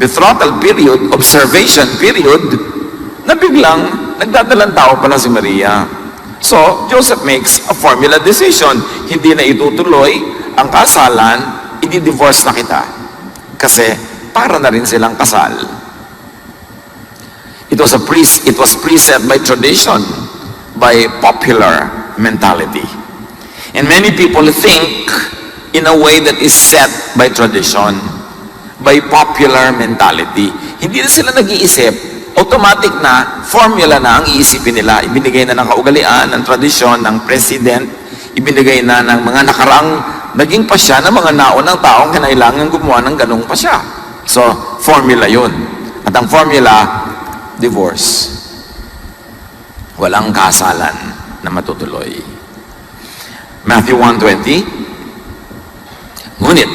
betrothal period, observation period, na biglang nagdadalang tao pala si Maria. So, Joseph makes a formula decision. Hindi na itutuloy ang kasalan, i-divorce na kita. Kasi para na rin silang kasal. It was preset by tradition, by popular mentality. And many people think in a way that is set by tradition, by popular mentality. Hindi na sila nag-iisip, automatic na, formula na ang iisipin nila. Ibinigay na ng kaugalian, ng tradisyon, ng president, ibinigay na ng mga nakaraang naging pasya ng mga naunang taong kinailangan gumawa ng ganong pasya. So, formula yun. At ang formula, divorce. Walang kasalan na matutuloy. Matthew 1:20. Ngunit,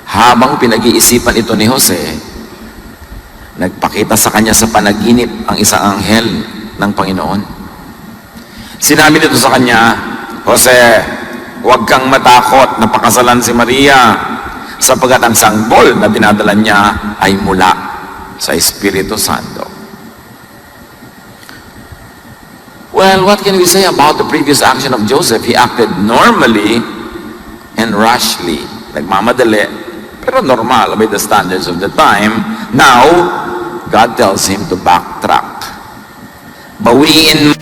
habang pinag-iisipan ito ni Jose, nagpakita sa kanya sa panaginip ang isang anghel ng Panginoon. Sinabi nito sa kanya, Jose, huwag kang matakot na pakasalan si Maria, sapagkat ang sangbol na dinadala niya ay mula sa Espiritu Santo. Well, what can we say about the previous action of Joseph? He acted normally and rashly. Nagmamadali, pero normal by the standards of the time. Now, God tells him to backtrack. Bawiin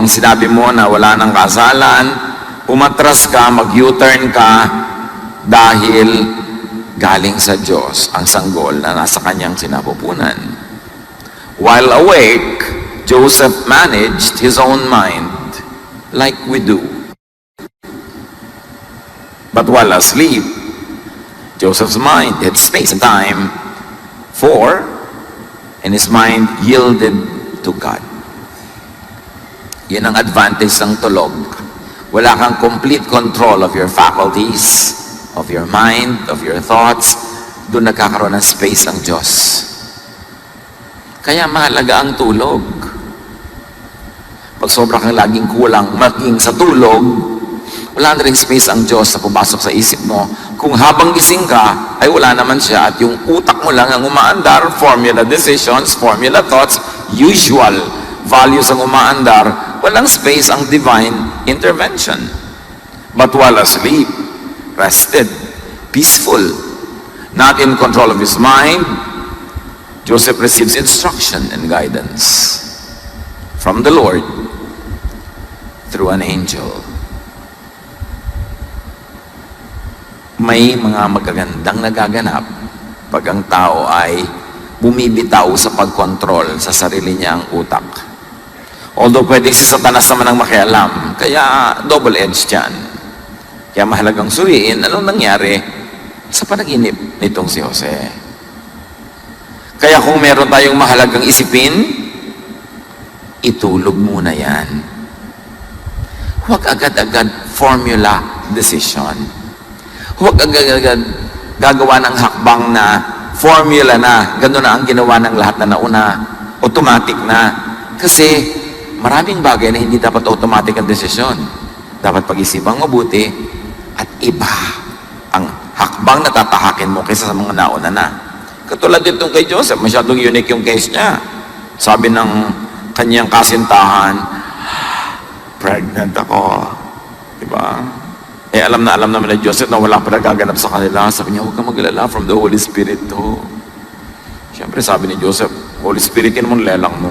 ang sinabi mo na wala ng kasalan, umatras ka, mag-U-turn ka, dahil galing sa Diyos ang sanggol na nasa kanyang sinapupunan. While awake, Joseph managed his own mind like we do. But while asleep, Joseph's mind had space and time and his mind yielded to God. Yan ang advantage ng tulog. Wala kang complete control of your faculties, of your mind, of your thoughts. Doon nagkakaroon ng space ang Diyos. Kaya mahalaga ang tulog. Pag sobra kang laging kulang, maging sa tulog, wala na rin space ang Diyos na pumasok sa isip mo. Kung habang gising ka, ay wala naman siya at yung utak mo lang ang umaandar, formula decisions, formula thoughts, usual values ang umaandar, walang space ang divine intervention. But while asleep, rested, peaceful, not in control of his mind, Joseph receives instruction and guidance from the Lord through an angel. May mga magagandang nagaganap pag ang tao ay bumibitaw sa pagkontrol sa sarili niyang utak. Although pwedeng si Satanas naman ang makialam, kaya double-edged yan. Kaya mahalagang suriin anong nangyari sa panaginip nitong si Jose. Kaya kung meron tayong mahalagang isipin, itulog muna yan. Huwag agad-agad formula decision. Huwag agad-agad gagawa ng hakbang na formula na, gano'n na ang ginawa ng lahat na nauna, automatic na. Kasi maraming bagay na hindi dapat automatic ang desisyon. Dapat pag-isipang mabuti at iba ang hakbang na tatahakin mo kaysa sa mga nauna na. Katulad itong kay Joseph, masyadong unique yung case niya. Sabi ng kanyang kasintahan, pregnant ako. Diba? Alam naman ni Joseph na wala pa nagaganap sa kanila. Sabi niya, huwag kang mag-alala, from the Holy Spirit to. Siyempre sabi ni Joseph, Holy Spirit yun mong lelang mo.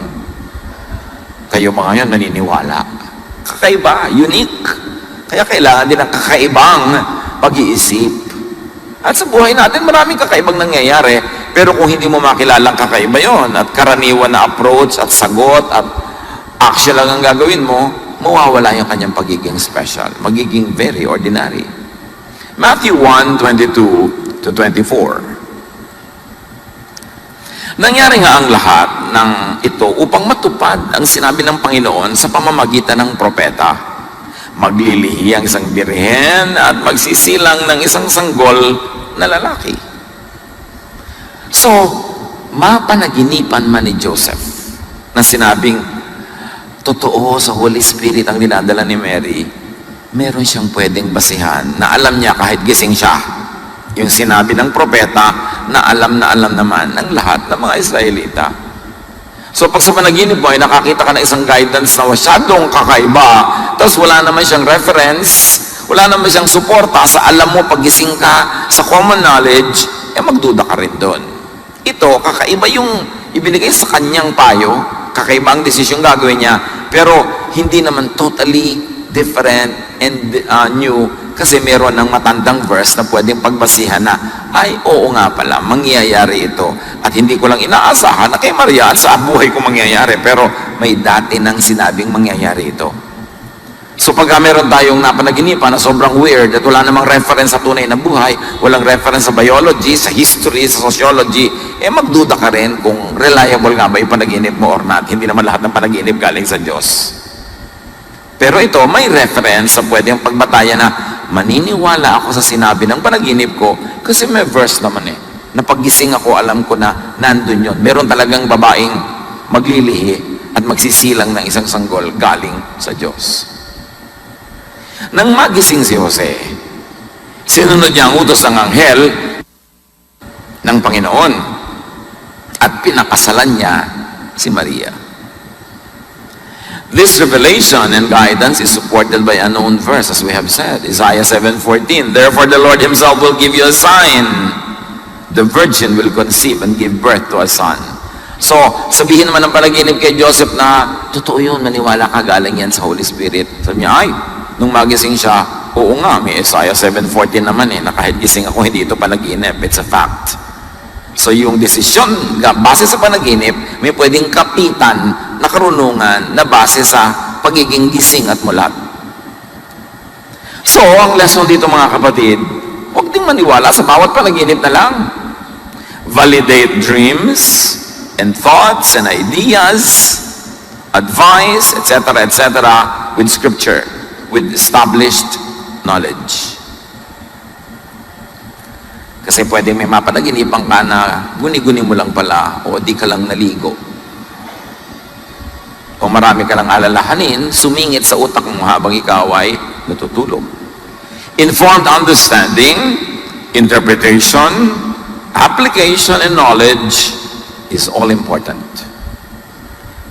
Kayo mga yan naniniwala. Kakaiba, unique. Kaya kailangan din ng kakaibang pag-iisip. At sa buhay natin, maraming kakaibang nangyayari. Pero kung hindi mo makilalang kakaiba yon at karaniwan na approach at sagot at action lang ang gagawin mo, mawawala yung kanyang pagiging special. Magiging very ordinary. Matthew 1:22 to 24. Nangyari nga ang lahat ng ito upang matupad ang sinabi ng Panginoon sa pamamagitan ng propeta. Maglilihi ang isang birhen at magsisilang ng isang sanggol na lalaki. So, mapanaginipan man ni Joseph na sinabing, totoo sa Holy Spirit ang dinadala ni Mary, meron siyang pwedeng basihan na alam niya kahit gising siya. Yung sinabi ng propeta na alam naman ng lahat ng mga Israelita. So pag sa panaginip mo ay nakakita ka ng isang guidance na masyadong kakaiba, tapos wala naman siyang reference, wala naman siyang suporta sa alam mo pagising ka, sa common knowledge, magduda ka rin doon. Ito, kakaiba yung ibinigay sa kanyang payo, kakaiba ang desisyong gagawin niya, pero hindi naman totally different and new, kasi meron ng matandang verse na pwedeng pagbasihan na, ay, oo nga pala, mangyayari ito. At hindi ko lang inaasahan na kay Maria at sa buhay ko mangyayari, pero may dati nang sinabing mangyayari ito. So pagka meron tayong napanaginipan na sobrang weird at wala namang reference sa tunay na buhay, walang reference sa biology, sa history, sa sociology, magduda ka rin kung reliable nga ba yung panaginip mo or not. Hindi naman lahat ng panaginip galing sa Diyos. Pero ito, may reference sa pwedeng pagbatayan na maniniwala ako sa sinabi ng panaginip ko kasi may verse naman na paggising ako, alam ko na nandun yun. Meron talagang babaeng maglilihi at magsisilang ng isang sanggol galing sa Diyos. Nang magising si Jose, sinunod niya ang utos ng anghel ng Panginoon at pinakasalan niya si Maria. This revelation and guidance is supported by a known verse, as we have said, Isaiah 7:14. Therefore the Lord himself will give you a sign. The virgin will conceive and give birth to a son. So, sabihin naman ng panaginip kay Joseph na, totoo yun, maniwala ka, galing yan sa Holy Spirit. Sabi niya, ay, nung magising siya, oo nga, may Isaiah 7:14 naman na kahit gising ako, hindi ito panaginip. It's a fact. So yung desisyon, base sa panaginip, may pwedeng kapitan na karunungan na base sa pagiging gising at mulat. So, ang lesson dito mga kapatid, huwag ding maniwala sa bawat panaginip na lang. Validate dreams and thoughts and ideas, advice, etc., with scripture, with established knowledge. Kasi pwede may mapanaginipan ka na guni-guni mo lang pala o di ka lang naligo. O marami ka lang alalahanin, sumingit sa utak mo habang ikaw ay natutulog. Informed understanding, interpretation, application, and knowledge is all important.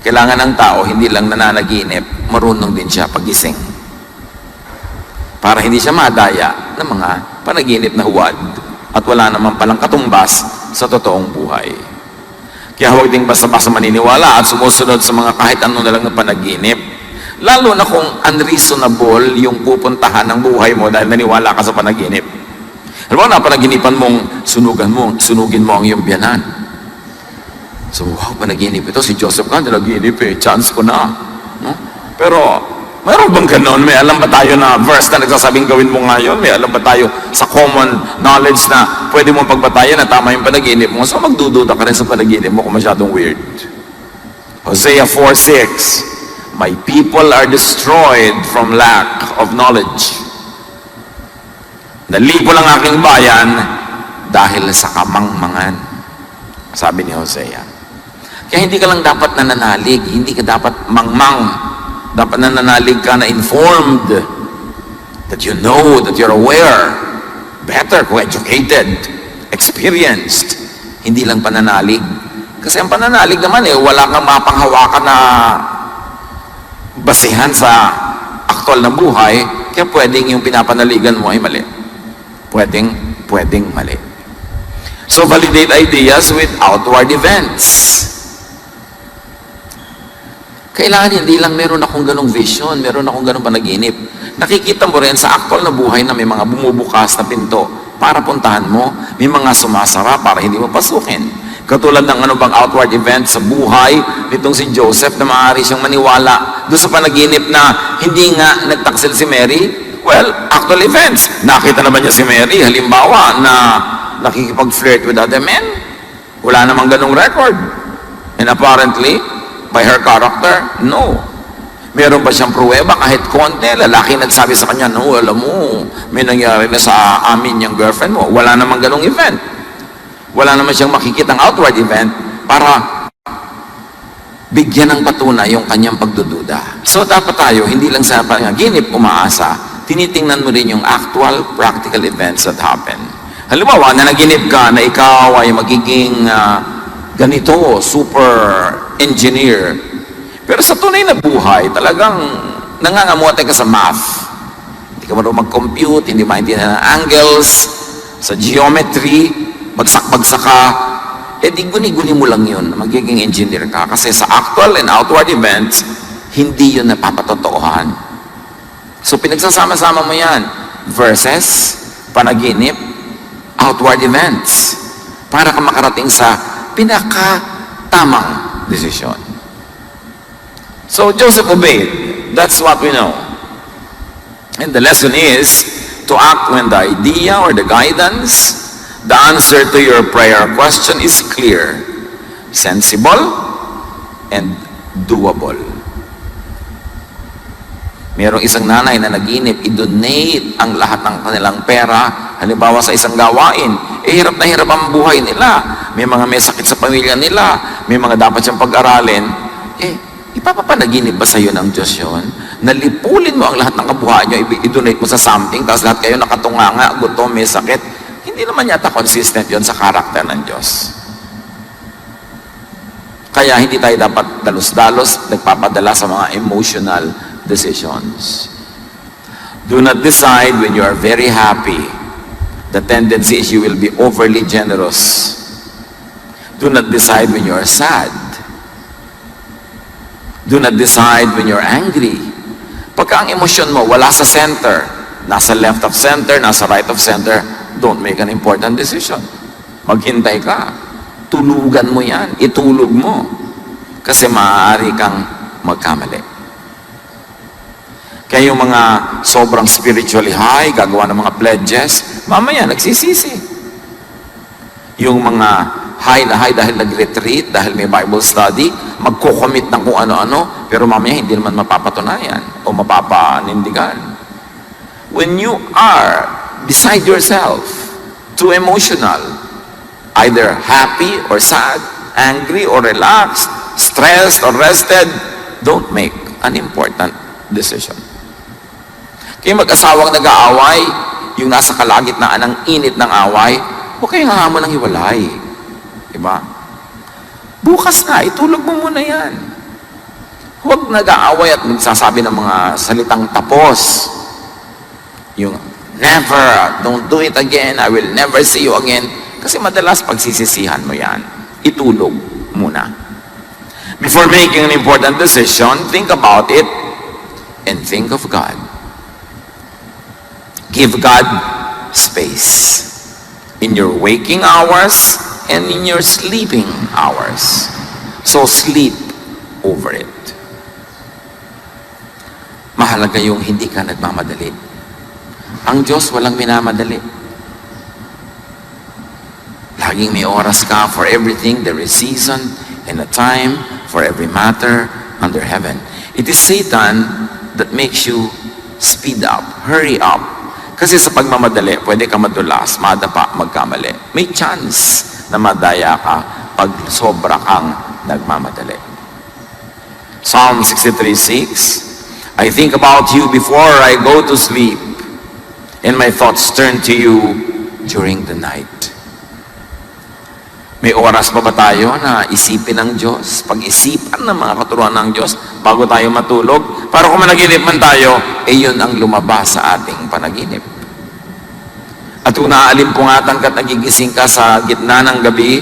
Kailangan ng tao, hindi lang nananaginip, marunong din siya pagising. Para hindi siya madaya ng mga panaginip na huwad at wala naman palang katumbas sa totoong buhay. Kaya huwag ding basta-basta maniniwala at sumusunod sa mga kahit ano na lang na panaginip. Lalo na kung unreasonable yung pupuntahan ng buhay mo dahil naniwala ka sa panaginip. Alam mo, napanaginipan mong sunugin mo ang iyong biyanan. So, wow, panaginip ito. Si Joseph ka, nalaginip chance ko na. No? Pero, mayroon bang ganon? May alam ba tayo na verse na nagsasabing gawin mo ngayon? May alam ba tayo sa common knowledge na pwede mo pagbatayan na tama yung panaginip mo? So magdududa ka rin sa panaginip mo kung masyadong weird. Hosea 4:6, my people are destroyed from lack of knowledge. Nalipo lang aking bayan dahil sa kamangmangan. Sabi ni Hosea. Kaya hindi ka lang dapat nananalig, hindi ka dapat mangmang. Dapat nananalig ka na informed, that you know, that you're aware, better, educated, experienced, Hindi lang pananalig. Kasi ang pananalig naman wala kang mapanghawakan na basihan sa aktual na buhay, kaya pwedeng yung pinapanaligan mo ay mali. Pwedeng mali. So validate ideas with outward events. Kailangan hindi lang meron akong ganong vision, meron akong ganong panaginip. Nakikita mo rin sa aktual na buhay na may mga bumubukas na pinto para puntahan mo, may mga sumasara para hindi mo pasukin. Katulad ng ano bang outward event sa buhay nitong si Joseph na maaari siyang maniwala doon sa panaginip na hindi nga nagtaksil si Mary. Well, actual events. Nakita naman niya si Mary, halimbawa, na nakikipag-flirt with other men. Wala namang ganong record. And apparently, by her character, no. Meron ba siyang pruweba kahit konti? Lalaki nagsabi sa kanya, no, alam mo, may nangyari na sa amin yung girlfriend mo. Wala namang ganong event. Wala naman siyang makikitang outward event para bigyan ng patunay yung kanyang pagdududa. So dapat tayo, hindi lang sa panaginip umaasa, tinitingnan mo rin yung actual, practical events that happen. Halimbawa, nanaginip ka na ikaw ay magiging ganito, super engineer. Pero sa tunay na buhay, talagang nangangamote ka sa math. Hindi ka marunong mag-compute, hindi maintindihan ng angles, sa geometry, bagsak-bagsak ka, di guni-guni mo lang yun, magiging engineer ka. Kasi sa actual and outward events, hindi yun napapatotohan. So pinagsasama-sama mo yan, versus panaginip, outward events, para ka makarating sa pinaka-tamang desisyon. So Joseph obeyed. That's what we know. And the lesson is to act when the idea or the guidance, the answer to your prayer question is clear, sensible, and doable. Merong isang nanay na naginip, i-donate ang lahat ng kanilang pera, halimbawa sa isang gawain. Hirap na hirap ang buhay nila. May mga may sakit sa pamilya nila, may mga dapat siyang pag-aralin. Ipapapanaginip ba sa iyo ng Diyos yun? Nalipulin mo ang lahat ng kabuhayan nyo, i-donate mo sa something, tapos lahat kayo nakatunganga, gutom, may sakit. Hindi naman yata consistent yon sa karakter ng Diyos. Kaya hindi tayo dapat dalos-dalos nagpapadala sa mga emotional decisions. Do not decide when you are very happy. The tendency is you will be overly generous. Do not decide when you are sad. Do not decide when you're angry. Pagka ang emosyon mo wala sa center, nasa left of center, nasa right of center, don't make an important decision. Maghintay ka. Tulugan mo yan. Itulog mo. Kasi maaari kang magkamali. Kaya yung mga sobrang spiritually high, gagawa ng mga pledges, mamaya nagsisisi. Yung mga high na high dahil nag-retreat, dahil may Bible study, magko-commit ng kung ano-ano, pero mamaya hindi naman mapapatunayan o mapapanindigan. When you are beside yourself, too emotional, either happy or sad, angry or relaxed, stressed or rested, don't make an important decision. Kaya mag-asawang nag-aaway, yung nasa kalagitnaan ng init ng away, huwag kayong hahamon ng hiwalay. Diba? Bukas na, itulog mo muna yan. Huwag nag-aaway at magsasabi ng mga salitang tapos. Yung, never, don't do it again, I will never see you again. Kasi madalas pagsisisihan mo yan. Itulog muna. Before making an important decision, think about it and think of God. Give God space in your waking hours and in your sleeping hours. So sleep over it. Mahalaga yung hindi ka nagmamadali. Ang Diyos walang minamadali. Laging may oras ka for everything. There is season and a time for every matter under heaven. It is Satan that makes you speed up, hurry up. Kasi sa pagmamadali, pwede ka madulas, madapa, magkamali. May chance na madaya ka pag sobra kang nagmamadali. Psalm 63:6, I think about you before I go to sleep, and my thoughts turn to you during the night. May oras pa ba tayo na isipin ng Diyos, pag-isipan ng mga katuruan ng Diyos bago tayo matulog? Para kung managinip man tayo, yun ang lumabas sa ating panaginip. At kung naalimpungatan ka at nagigising ka sa gitna ng gabi,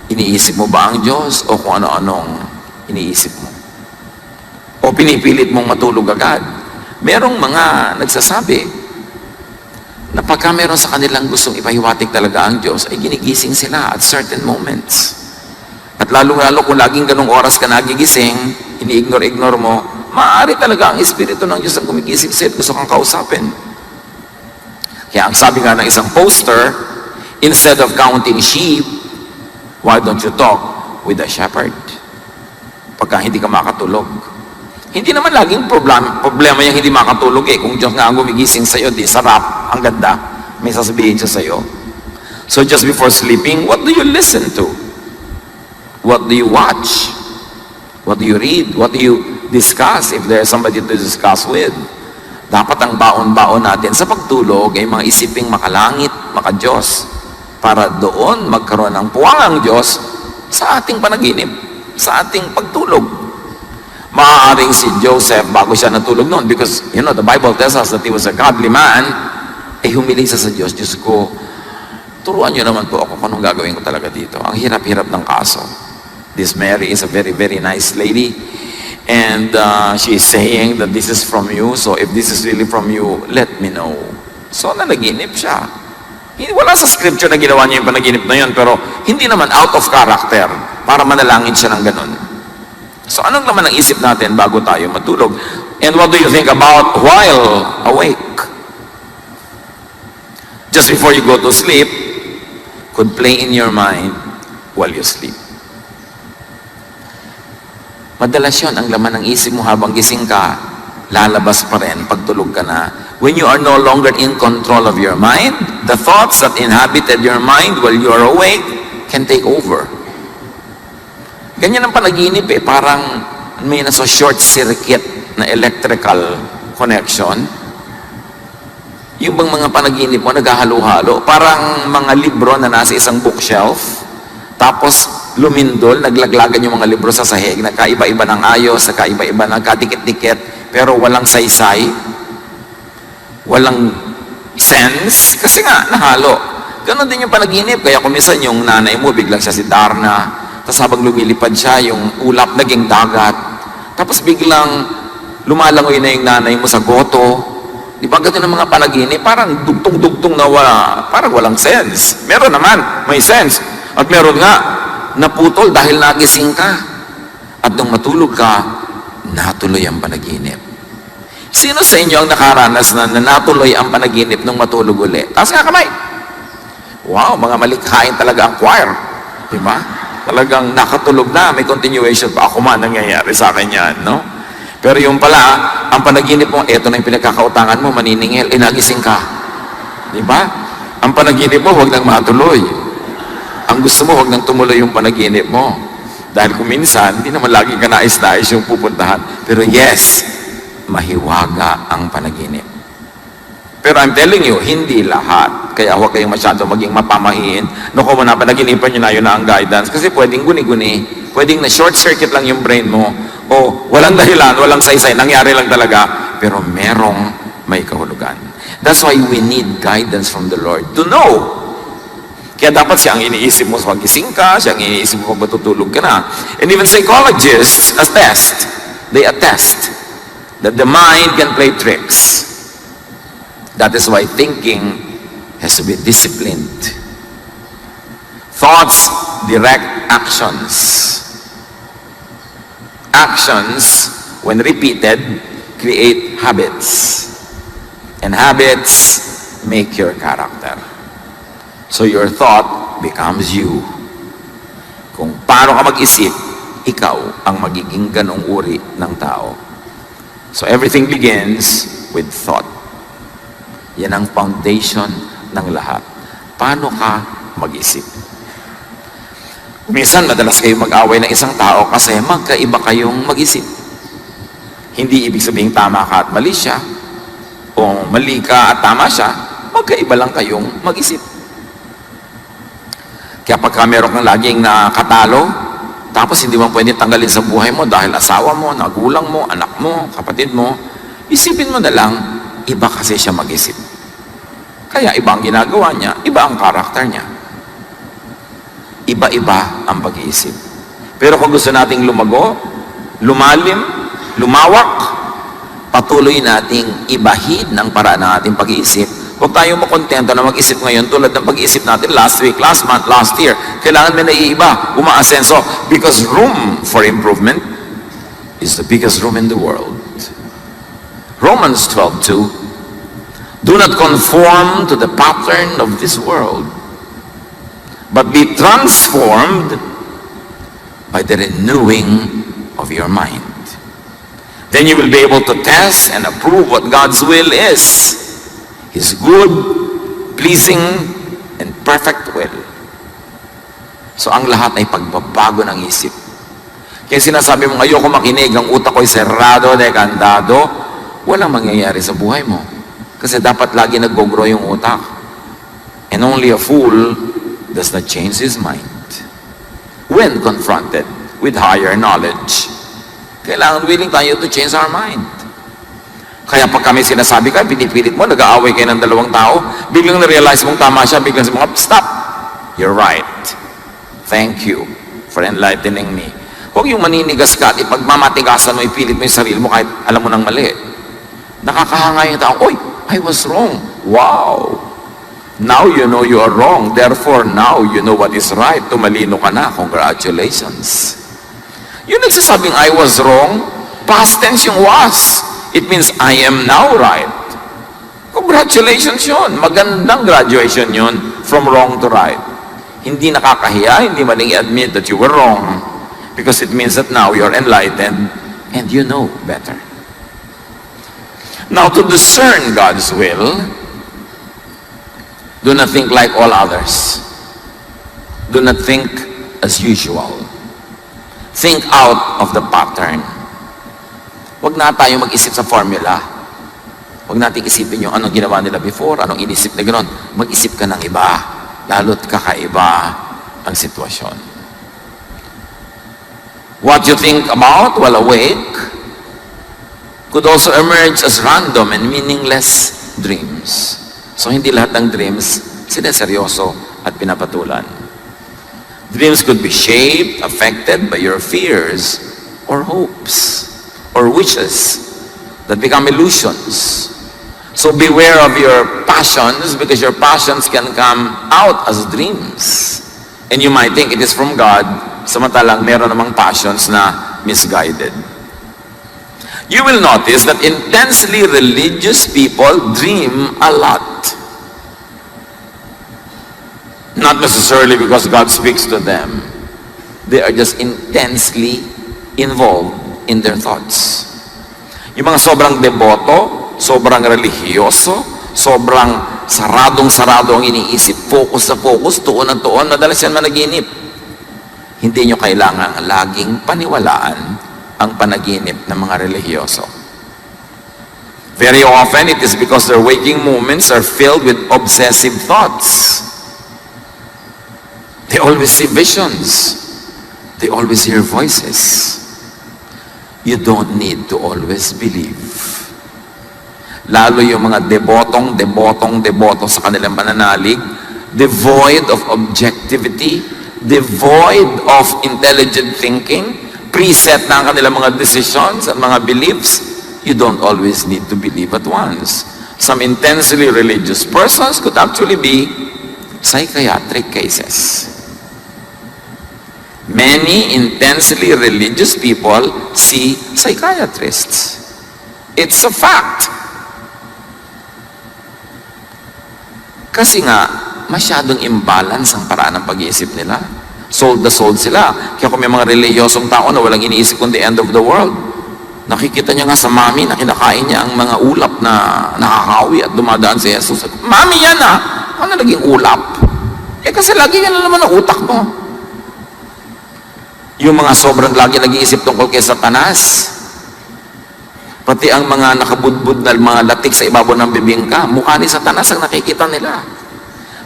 iniisip mo ba ang Diyos o kung ano-anong iniisip mo? O pinipilit mong matulog agad? Merong mga nagsasabi na pagka meron sa kanilang gustong ipahiwatig talaga ang Diyos, ay ginigising sila at certain moments. At lalo-lalo kung laging ganong oras ka nagigising, ini-ignore mo, maaari talaga ang Espiritu ng Diyos ang gumigising sa'yo at gusto kang kausapin. Kaya ang sabi nga ng isang poster, instead of counting sheep, why don't you talk with the shepherd? Pagka hindi ka makatulog. Hindi naman laging problema yung hindi makatulog Kung Diyos nga ang gumigising sa'yo, di sarap, ang ganda. May sasabihin siya sa'yo. So just before sleeping, what do you listen to? What do you watch? What do you read? What do you discuss if there's somebody to discuss with? Dapat ang baon-baon natin sa pagtulog ay mga isiping makalangit, makadiyos, para doon magkaroon ng puwang ang Diyos sa ating panaginip, sa ating pagtulog. Maaaring si Joseph, bago siya natulog noon, because, the Bible tells us that he was a godly man, humiling siya sa Diyos. Diyos ko, turuan niyo naman po ako kung anong gagawin ko talaga dito. Ang hirap-hirap ng kaso. This Mary is a very, very nice lady, and she is saying that this is from you, so if this is really from you, let me know. So, nanaginip siya. Wala sa scripture na ginawa niya yung panaginip na yun, pero hindi naman out of character para manalangin siya ng ganun. So, anong naman ang isip natin bago tayo matulog? And what do you think about while awake? Just before you go to sleep, could play in your mind while you sleep. Madalas yun, ang laman ng isip mo habang gising ka, lalabas pa rin pag tulog ka na. When you are no longer in control of your mind, the thoughts that inhabited your mind while you are awake can take over. Ganyan ang panaginip parang may nasa short circuit na electrical connection. Yung bang mga panaginip mo naghahalo-halo, parang mga libro na nasa isang bookshelf, tapos lumindol, naglaglagan yung mga libro sa sahig, nagkaiba-iba ng ayos, nagkaiba-iba ng kadikit-dikit, pero walang saysay, walang sense, kasi nga nahalo. Ganon din yung panaginip, kaya kumisan yung nanay mo, biglang siya si Darna, tapos habang lumilipad siya, yung ulap naging dagat. Tapos biglang lumalangoy na yung nanay mo sa goto. Di ba ganito ng mga panaginip? Parang dugtong-dugtong na parang walang sense. Meron naman, may sense. At meron nga, naputol dahil nagising ka. At nung matulog ka, natuloy ang panaginip. Sino sa inyo ang nakaranas na natuloy ang panaginip nung matulog uli? Taas nga kamay. Wow, mga malikhain talaga ang choir. Di ba? Talagang nakatulog na, may continuation pa. Ako man, nangyayari sa akin yan, no? Pero yung pala, ang panaginip mo, eto na yung pinagkakautangan mo, maniningil, nagising ka. Di ba? Ang panaginip mo, huwag nang matuloy. Ang gusto mo, huwag nang tumuloy yung panaginip mo. Dahil kung minsan, hindi naman lagi ka nais-nais yung pupuntahan. Pero yes, mahiwaga ang panaginip. Pero I'm telling you, hindi lahat. Kaya huwag kayong masyado maging mapamahiin. Kung mo na panaginipan nyo na, yun na ang guidance. Kasi pwedeng guni-guni, pwedeng na short circuit lang yung brain mo, o walang dahilan, walang saysay, nangyari lang talaga, pero merong may kahulugan. That's why we need guidance from the Lord to know. Kaya dapat siya ang iniisip mo sa pagising ka, siya ang iniisip mo pag matutulog ka na. And even psychologists they attest that the mind can play tricks. That is why thinking has to be disciplined. Thoughts direct actions. Actions, when repeated, create habits. And habits make your character. So your thought becomes you. Kung paano ka mag-isip, ikaw ang magiging ganong uri ng tao. So everything begins with thought. Yan ang foundation ng lahat. Paano ka mag-isip? Minsan, madalas kayo mag-away ng isang tao kasi magkaiba kayong mag-isip. Hindi ibig sabihin tama ka at mali siya, o mali ka at tama siya, magkaiba lang kayong mag-isip. Kaya pagka meron kang laging nakatalo, tapos hindi mo pwede tanggalin sa buhay mo dahil asawa mo, nagulang mo, anak mo, kapatid mo, isipin mo na lang, iba kasi siya mag-isip. Kaya iba ang ginagawa niya, iba ang karakter niya. Iba-iba ang pag-iisip. Pero kung gusto nating lumago, lumalim, lumawak, patuloy nating ibahin ng paraan ng ating pag-iisip. Huwag tayong makontento na mag-isip ngayon tulad ng pag-iisip natin last week, last month, last year. Kailangan may naiiba, umaasenso. Because room for improvement is the biggest room in the world. Romans 12:2. Do not conform to the pattern of this world, but be transformed by the renewing of your mind. Then you will be able to test and approve what God's will is. His good, pleasing, and perfect will. So ang lahat ay pagbabago ng isip. Kaya sinasabi mo, ayoko makinig, ang utak ko'y serrado, dekantado, walang mangyayari sa buhay mo. Kasi dapat lagi nag-grow yung utak. And only a fool does not change his mind. When confronted with higher knowledge, kailangan willing tayo to change our mind. Kaya pag kami sinasabi ka, pinipilit mo, nag-aaway kayo ng dalawang tao, biglang na-realize mong tama siya, biglang sa mga, stop! You're right. Thank you for enlightening me. Huwag yung maninigas ka at ipagmamatigasan mo, ipilit mo yung sarili mo kahit alam mo nang mali. Nakakahanga yung tao, oy, I was wrong. Wow! Now you know you are wrong. Therefore, now you know what is right. Tumalino ka na. Congratulations. Yung nagsasabing I was wrong, past tense yung was. It means I am now right. Congratulations yun. Magandang graduation yun from wrong to right. Hindi nakakahiya, hindi maling i-admit that you were wrong because it means that now you're enlightened and you know better. Now, to discern God's will, do not think like all others. Do not think as usual. Think out of the pattern. Huwag na tayo mag-isip sa formula. Huwag natin isipin yung anong ginawa nila before, anong inisip na gano'n. Mag-isip ka ng iba, lalo't kakaiba ang sitwasyon. What you think about while awake could also emerge as random and meaningless dreams. So hindi lahat ng dreams sineseryoso at pinapatulan. Dreams could be shaped, affected by your fears or hopes or wishes that become illusions. So beware of your passions because your passions can come out as dreams. And you might think it is from God, samantalang meron namang passions na misguided. You will notice that intensely religious people dream a lot. Not necessarily because God speaks to them. They are just intensely involved in their thoughts. Yung mga sobrang deboto, sobrang religyoso, sobrang saradong-sarado ang iniisip, focus na focus, tuon ng tuon, madalas yan managinip. Hindi nyo kailangan laging paniwalaan ang panaginip ng mga religyoso. Very often, it is because their waking moments are filled with obsessive thoughts. They always see visions. They always hear voices. You don't need to always believe. Lalo yung mga deboto sa kanilang pananalig, devoid of objectivity, devoid of intelligent thinking, preset na ang kanilang mga decisions at mga beliefs, you don't always need to believe at once. Some intensely religious persons could actually be psychiatric cases. Many intensely religious people see psychiatrists. It's a fact. Kasi nga, masyadong imbalance ang paraan ng pag-iisip nila. Sold na sold sila. Kaya kung may mga reliyosong tao na walang iniisip kundi end of the world, nakikita niya nga sa mami na kinakain niya ang mga ulap na nakakawi at dumadaan si Jesus. Mami yan ah! Ano naging ulap? Kasi lagi yan na naman ang utak mo. Yung mga sobrang lagi nag-iisip tungkol kay Satanas, pati ang mga nakabudbud na mga latik sa ibabaw ng bibingka, mukha ni Satanas ang nakikita nila.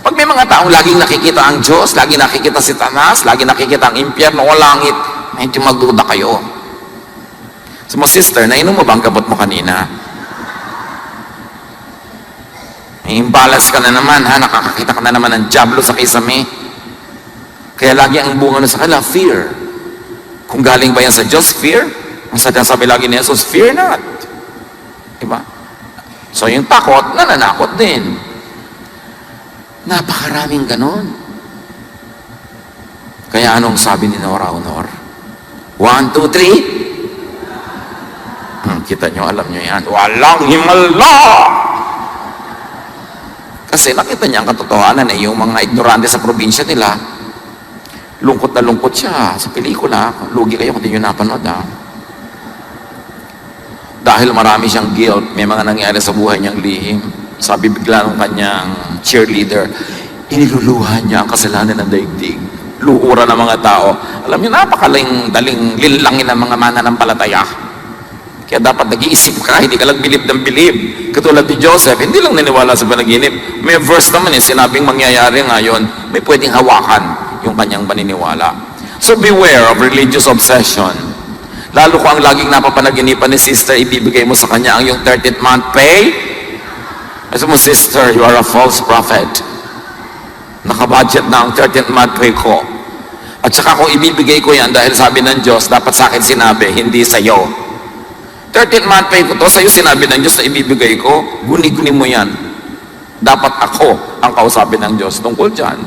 Pag may mga taong laging nakikita ang Diyos, laging nakikita si Satanas, laging nakikita ang impyerno o langit, medyo magduda kayo. So mo, sister, nainom mo ba ang gamot mo kanina? May imbalance ka na naman, ha? Nakakakita ka na naman ng diablo sa kisame. Kaya lagi ang bunga sa kanila, fear. Kung galing ba yan sa Diyos, fear? Ang sabi lagi ni Jesus, fear not. Diba? So yung takot, nananakot din. Napakaraming ganon. Kaya anong sabi ni Nora Honor? 1, 2, 3. Kita nyo, alam nyo yan. Walang himala! Kasi nakita niya ang katotohanan yung mga ignorante sa probinsya nila, lungkot na lungkot siya sa pelikula. Lugi kayo kung di nyo napanood, ha? Dahil marami siyang guilt, may mga nangyari sa buhay niyang lihim. Sabi bigla ng kanyang cheerleader, iniluluha niya ang kasalanan ng daigdig. Luhura ng mga tao. Alam niyo, napakaling linlangin ng mga mananampalataya. Kaya dapat nag-iisip ka, hindi ka lang bilib ng bilib. Katulad ni Joseph, hindi lang naniwala sa panaginip. May verse naman sinabing mangyayari ngayon, may pwedeng hawakan yung kanyang paniniwala. So beware of religious obsession. Lalo kung ang laging napapanaginipan ni sister, ibibigay mo sa kanya ang yung 13th month pay. Kasi mo, sister, you are a false prophet. Nakabudget na ang 13th month pay ko. At saka kung ibibigay ko yan, dahil sabi ng Diyos, dapat sa akin sinabi, hindi sa'yo. 13th month pay ko to, sa'yo sinabi ng Diyos na ibibigay ko, guni-guni mo yan. Dapat ako ang kausapin ng Diyos tungkol dyan.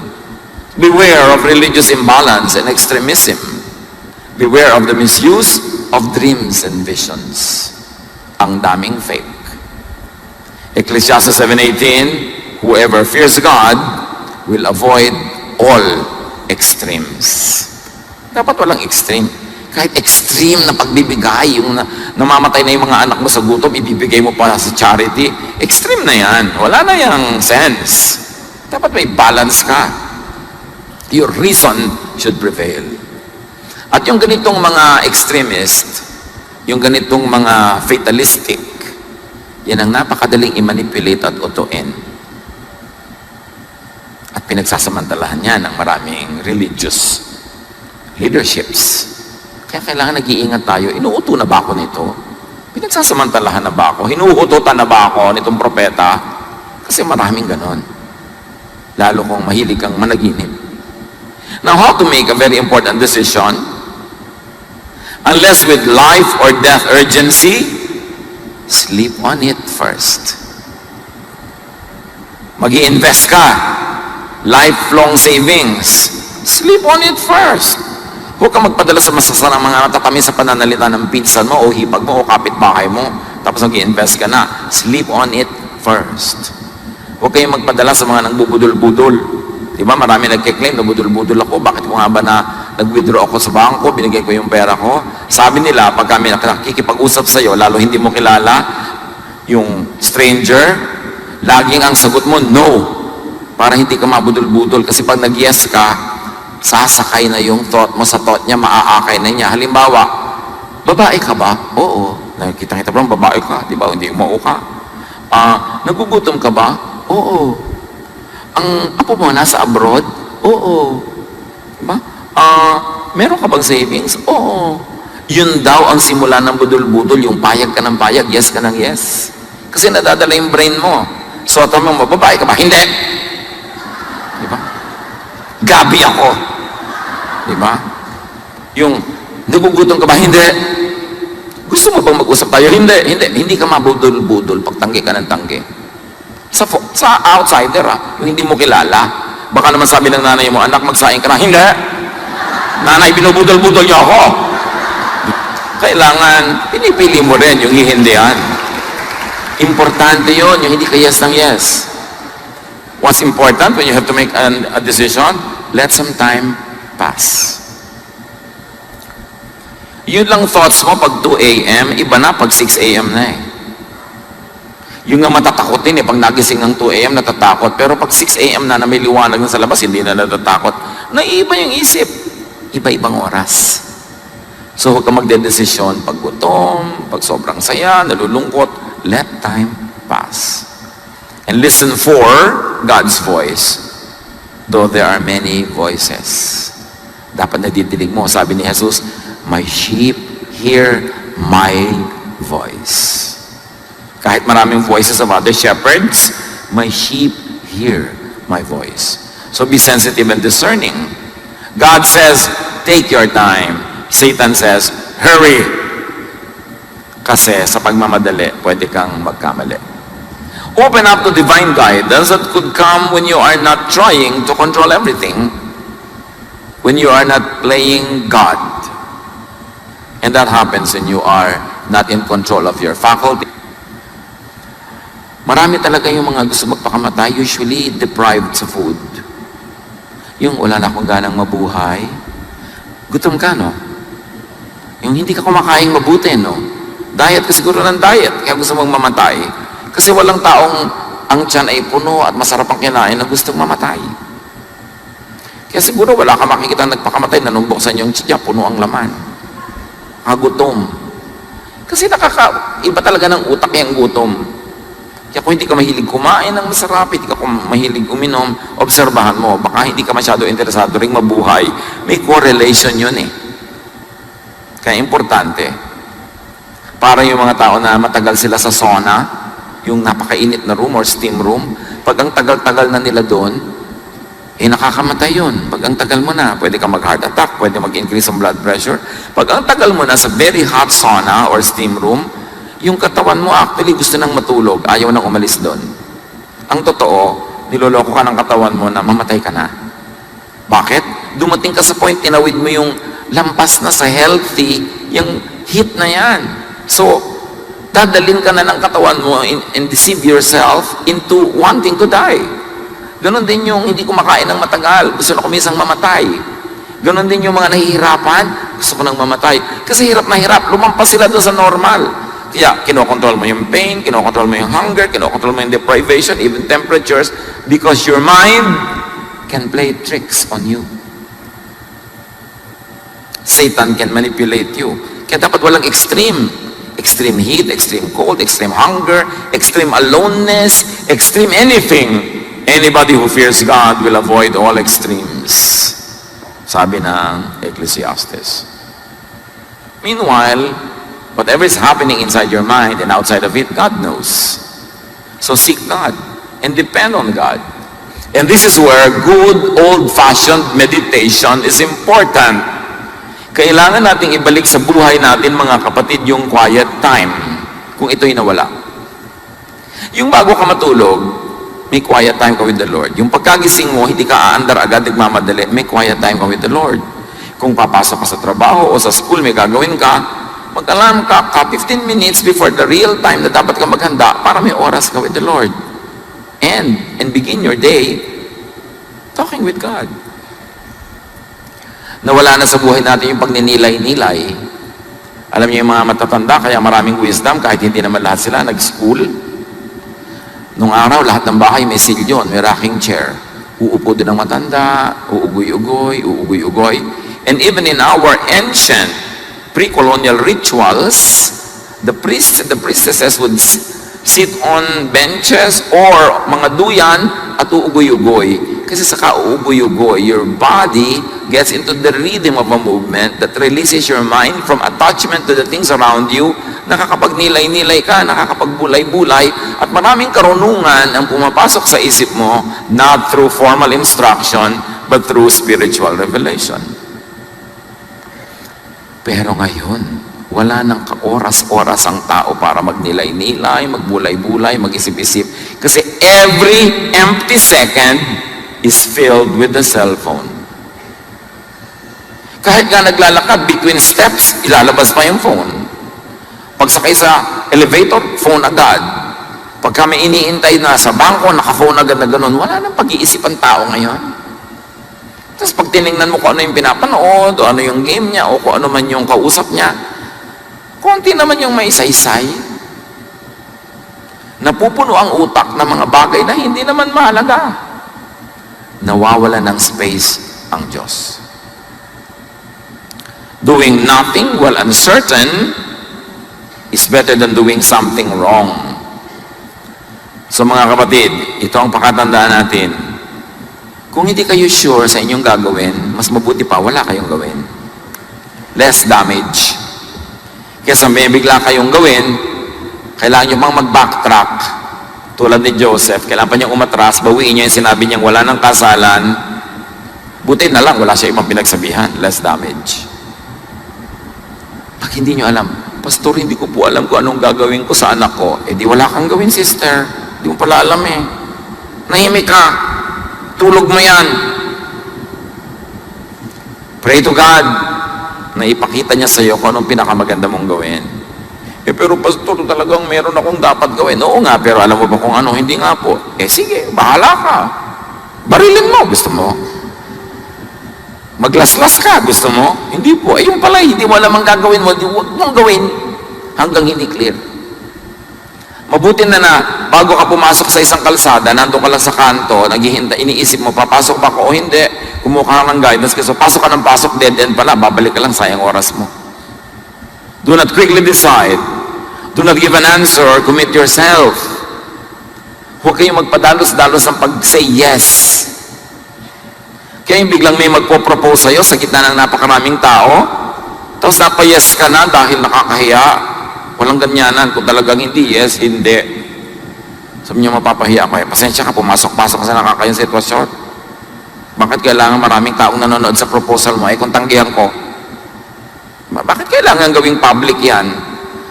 Beware of religious imbalance and extremism. Beware of the misuse of dreams and visions. Ang daming fake. Ecclesiastes 7:18, whoever fears God will avoid all extremes. Dapat walang extreme. Kahit extreme na pagbibigay, yung namamatay na yung mga anak mo sa gutom, ibibigay mo para sa charity, extreme na yan. Wala na yung sense. Dapat may balance ka. Your reason should prevail. At yung ganitong mga extremist, yung ganitong mga fatalistic, yan ang napakadaling i-manipulate at utuin. At pinagsasamantalahan yan ng maraming religious leaderships. Kaya kailangan nag-iingat tayo. Inuuto na ba ako nito? Pinagsasamantalahan na ba ako? Hinuutotan na ba ako nitong propeta? Kasi maraming ganon. Lalo kung mahilig kang managinip. Now, how to make a very important decision? Unless with life or death urgency, sleep on it first. Mag-i-invest ka. Lifelong savings. Sleep on it first. Huwag kang magpadala sa masasarang mga matatamis sa pananalita ng pinsan mo o hipag mo o kapitbahay mo. Tapos mag-i-invest ka na. Sleep on it first. Huwag kayong magpadala sa mga nagbubudol-budol. Diba? Marami nagkiklaim, nabudol-budol ako. Bakit ko nga ba na nag-withdraw ako sa bangko, binigay ko yung pera ko? Sabi nila, pag kami nakikipag-usap sa'yo, lalo hindi mo kilala, yung stranger, laging ang sagot mo, no. Para hindi ka mabudol-budol. Kasi pag nag-yes ka, sasakay na yung thought mo sa thought niya, maaakay na niya. Halimbawa, babae ka ba? Oo. Nakikita-kita ba, babae ka? Di ba? Hindi umuo ka. Nagugutom ka ba? Oo. Ang apo mo nasa abroad? Oo. Diba? Meron ka bang savings? Oo. Yun daw ang simula ng budol-budol, yung payag ka ng payag, yes ka ng yes. Kasi nadadala yung brain mo. So, tamang mo, babae ka ba? Hindi. Diba? Gabi ako. Diba? Yung, nagugutom ka ba? Hindi. Gusto mo bang mag-usap tayo? Hindi. Hindi ka mabudol-budol pag tanggi ka ng tanggi. Sa outsider, yung hindi mo kilala. Baka naman sabi ng nanay mo, anak, magsaing ka na. Hindi. Nanay, binubudol-budol niyo ako. Kailangan, pinipili mo rin yung hihindihan. Importante yon, yung hindi ka yes ng yes. What's important when you have to make a decision? Let some time pass. Yun lang thoughts mo pag 2 a.m., iba na pag 6 a.m. na eh. Yung nga matatakotin pag nagising ng 2 a.m. natatakot, pero pag 6 a.m. na may liwanag na sa labas, hindi na natatakot. Naiiba yung isip. Iba-ibang oras. So huwag ka magdedesisyon pag gutom, pag sobrang saya, nalulungkot, let time pass. And listen for God's voice. though there are many voices. Dapat nadidinig mo. Sabi ni Jesus, my sheep hear my voice. Kahit maraming voices of other shepherds, my sheep hear my voice. So be sensitive and discerning. God says, take your time. Satan says, hurry. Kasi sa pagmamadali, pwede kang magkamali. Open up to divine guidance that could come when you are not trying to control everything. When you are not playing God. And that happens when you are not in control of your faculty. Marami talaga yung mga gusto magpakamatay, usually deprived sa food. Yung wala na akong ganang mabuhay. Gutom ka, no? Yung hindi ka kumakain mabuti, no? Diet ka siguro ng diet, kaya gusto mong mamatay. Kasi walang taong ang tiyan ay puno at masarap ang kinain na gustong mamatay. Kaya siguro wala ka makikita nagpakamatay na nung buksan yung tiyan, puno ang laman. Gutom. Kasi iba talaga ng utak yung gutom. Kaya kung hindi ka mahilig kumain ng masarap, hindi ka mahilig uminom, obserbahan mo, baka hindi ka masyado interesado ring mabuhay. May correlation yun eh. Kaya importante, para yung mga tao na matagal sila sa sauna, yung napakainit na room or steam room, pag ang tagal-tagal na nila doon, nakakamatay yun. Pag ang tagal mo na, pwede ka mag-heart attack, pwede mag-increase ang blood pressure. Pag ang tagal mo na sa very hot sauna or steam room, yung katawan mo actually gusto nang matulog, ayaw nang umalis doon. Ang totoo, niloloko ka ng katawan mo na mamatay ka na. Bakit? Dumating ka sa point, tinawid mo yung lampas na sa healthy, yung heat na yan. So, dadalin ka na ng katawan mo and deceive yourself into wanting to die. Ganon din yung hindi kumakain ng matagal, gusto na kumisang mamatay. Ganon din yung mga nahihirapan, gusto ko nang mamatay. Kasi hirap na hirap, lumampas sila doon sa normal. Kaya, kinokontrol mo yung pain, kinokontrol mo yung hunger, kinokontrol mo yung deprivation, even temperatures, because your mind can play tricks on you. Satan can manipulate you. Kaya dapat walang extreme. Extreme heat, extreme cold, extreme hunger, extreme aloneness, extreme anything. Anybody who fears God will avoid all extremes. Sabi ng Ecclesiastes. Meanwhile, whatever is happening inside your mind and outside of it, God knows. So seek God and depend on God. And this is where good old-fashioned meditation is important. Kailangan nating ibalik sa buhay natin, mga kapatid, yung quiet time kung ito'y nawala. Yung bago ka matulog, may quiet time ka with the Lord. Yung pagkagising mo, hindi ka aandar agad, nagmamadali, may quiet time ka with the Lord. Kung papasok ka sa trabaho o sa school, may gagawin ka, mag-alarm ka 15 minutes before the real time na dapat ka maghanda para may oras ka with the Lord. And begin your day talking with God. Nawala na sa buhay natin yung pagninilay-nilay. Alam niyo yung mga matatanda, kaya maraming wisdom, kahit hindi naman lahat sila nag-school. Nung araw, lahat ng bahay may silyon, may rocking chair. Uupo din ang matanda, uugoy-ugoy. And even in our ancient pre-colonial rituals, the priests and the priestesses would sit on benches or mga duyan at uugoy-ugoy. Kasi sa kauugoy-ugoy, your body gets into the rhythm of a movement that releases your mind from attachment to the things around you. Nakakapagnilay-nilay ka, nakakapagbulay-bulay, at maraming karunungan ang pumapasok sa isip mo, not through formal instruction, but through spiritual revelation. Pero ngayon, wala nang oras-oras ang tao para magnilay-nilay, magbulay-bulay, mag-isip-isip. Kasi every empty second is filled with the cell phone. Kahit nga naglalakad between steps, ilalabas pa yung phone. Pagsakay sa elevator, phone agad. Pag kami iniintay na sa bangko, naka-phone agad na ganun, wala nang pag-iisip ang tao ngayon. Tapos pag tinignan mo kung ano yung pinapanood, o ano yung game niya, o kung ano man yung kausap niya, konti naman yung may saysay. Napupuno ang utak ng mga bagay na hindi naman mahalaga. Nawawala ng space ang Diyos. Doing nothing while uncertain is better than doing something wrong. So mga kapatid, ito ang pakatandaan natin. Kung hindi kayo sure sa inyong gagawin, mas mabuti pa wala kayong gawin. Less damage. Kesa may bigla kayong gawin, kailangan nyo pang mag-backtrack. Tulad ni Joseph, kailangan pa niyang umatras, bawiin niya yung sinabi niyang wala ng kasalan. Buti na lang, wala siya ibang pinagsabihan. Less damage. Pag hindi nyo alam, Pastor, hindi ko po alam kung anong gagawin ko sa anak ko. Eh di wala kang gawin, sister. Di mo pala alam eh. Nahimik ka. Tulog mo yan. Pray to God na ipakita niya sa iyo kung anong pinakamaganda mong gawin. Eh pero Pastor, talagang meron akong dapat gawin. Oo nga, pero alam mo ba kung ano? Hindi nga po. Eh sige, bahala ka. Barilin mo, gusto mo. Maglaslas ka, gusto mo? Hindi po. Ayun pala, hindi mo alam ang gagawin mo. Huwag mong gawin hanggang hindi clear. Mabuti na bago ka pumasok sa isang kalsada, nandun ka lang sa kanto, naghihintay, iniisip mo, papasok ba ako o hindi? Kumuha ka ng guidance, kasi pasok ka ng pasok, dead end pala, babalik ka lang, sayang oras mo. Do not quickly decide. Do not give an answer, commit yourself. Huwag kayong magpadalos-dalos ang pag-say yes. Kaya yung biglang may magpo-propose sa'yo sa gitna ng napakaraming tao, tapos napa-yes ka na dahil nakakahiya. Walang ganyanan. Kung talagang hindi, yes, hindi. Sabi niyo, mapapahiya ko. Pasensya ka, pumasok-pasok ka sa nakakayang sitwasyon. Bakit kailangan maraming taong nanonood sa proposal mo? Eh, kung tanggihan ko. Bakit kailangan gawing public yan?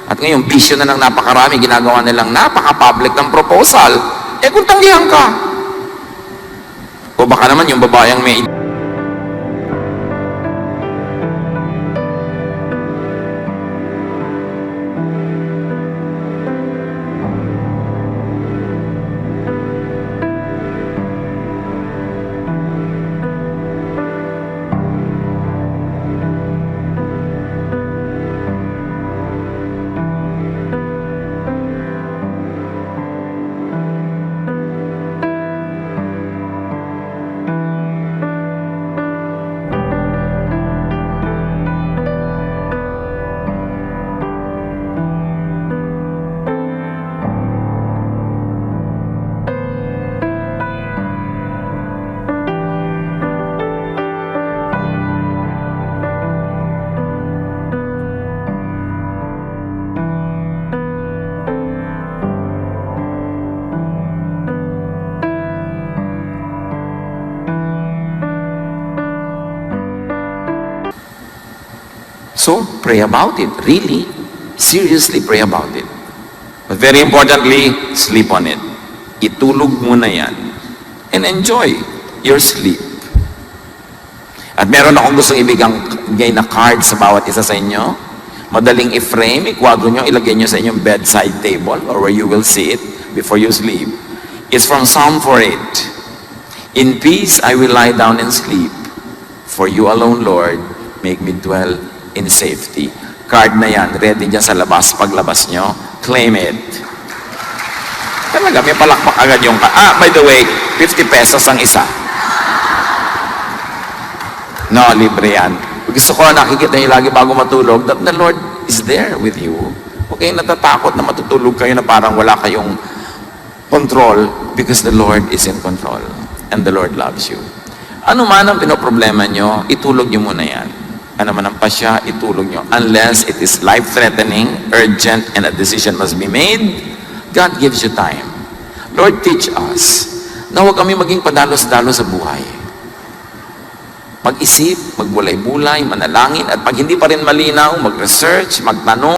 At ngayon, bisyo na ng napakarami, ginagawa nilang napaka-public ng proposal. Eh, kung tanggihan ka. O baka naman yung babayang may So, pray about it. Really, seriously pray about it. But very importantly, sleep on it. Itulog mo na yan. And enjoy your sleep. At meron akong gustong ibigay na card sa bawat isa sa inyo. Madaling i-frame, ikwadro nyo, ilagay nyo sa inyong bedside table or where you will see it before you sleep. It's from Psalm 4:8. In peace I will lie down and sleep. For you alone, Lord, make me dwell in safety. Card na yan, ready dyan sa labas. Paglabas nyo, claim it. Talaga, may palakpak agad yung by the way, 50 pesos ang isa. No, libre yan. Gusto ko nakikita nyo lagi bago matulog that the Lord is there with you. Huwag kayong natatakot na matutulog kayo na parang wala kayong control because the Lord is in control and the Lord loves you. Ano man ang pinoproblema nyo, itulog nyo muna yan. Ano man ang pasya, itulog nyo. Unless it is life-threatening, urgent, and a decision must be made, God gives you time. Lord, teach us na huwag kami maging padalos-dalos sa buhay. Mag-isip, magbulay-bulay, manalangin, at pag hindi pa rin malinaw, mag-research, magtanong,